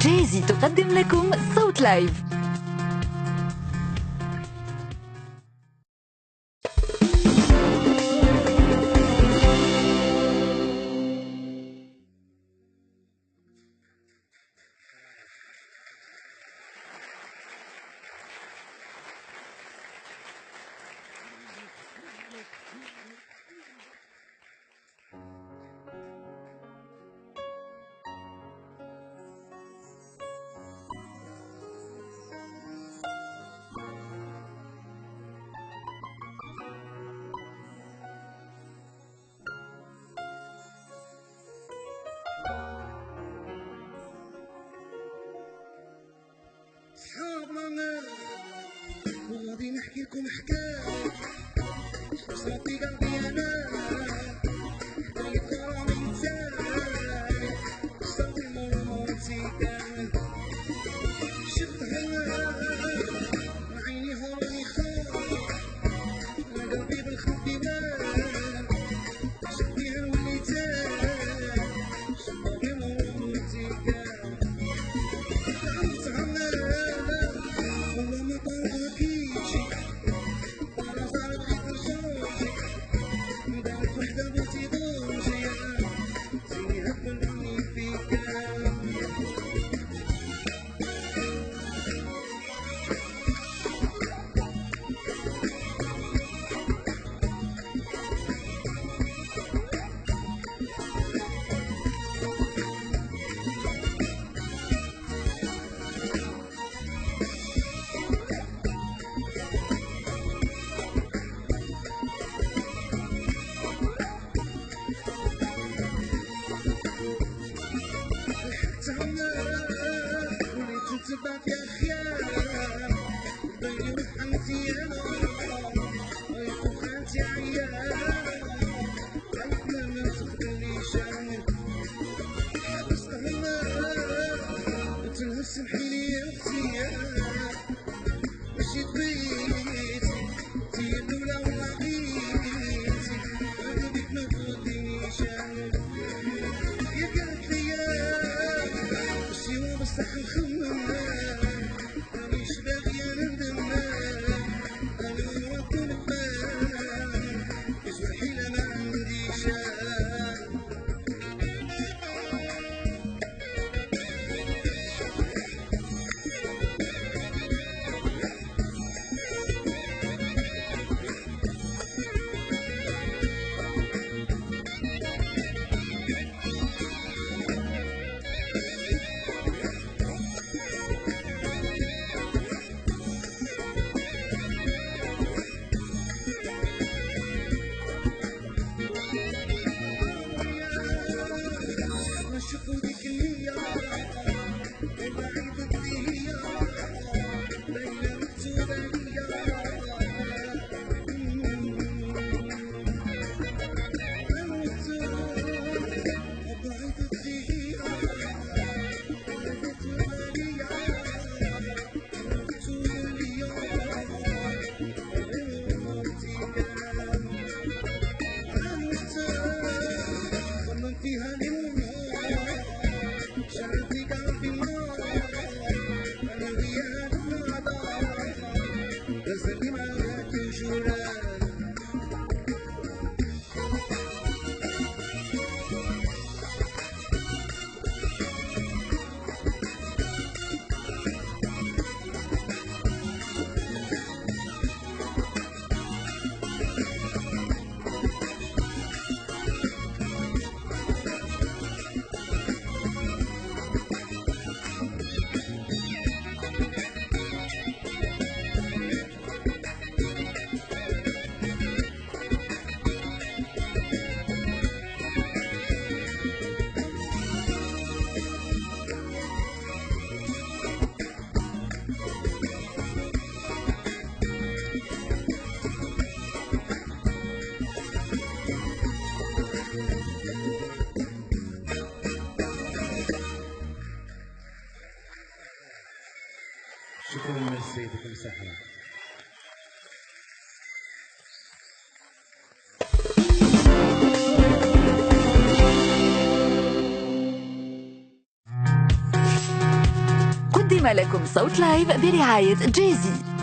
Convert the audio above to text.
جايزي تقدم لكم صوت لايف. صحابنا وغادي نحكي لكم حكاية صافي قلبي انا حكاية غرامي نساي صافي مرموتي كان شفتها عيني هراني خاف قلبي بالخوف يبان شفتيها وليتان صافي مرموتي كان والله ما طلعكيش وانا صارت حتى صوتي دارت وحدة بنتي ضوجي زيني هبلني فيك وليت نتبع في خيال بيني وحنتي انا ويكون خالتي عيال عرفنا ما تخليش حبستها قلت لها سمحيلي يا اختي مشيت بيتي انتي الاولى ولقيتي انا بيك ما تردينيش يا قالت لي بصح نخمم مانيش باغية ندم انا نرد نبان يجرحي لا ما عنديش نشوفو ديك النية وبعيد الدنيا ليلة مكتوبة ليا وبعيد الدنيا ليلة مكتوبة ليا مكتوبة ليا مرتي كان ظلم فيها اليوم شعرتي قلبي النار انا وياك نادى غزلي معاك وجولان شكرا ميرسي يعطيكم الصحة. لكم صوت لايف برعاية جيزي.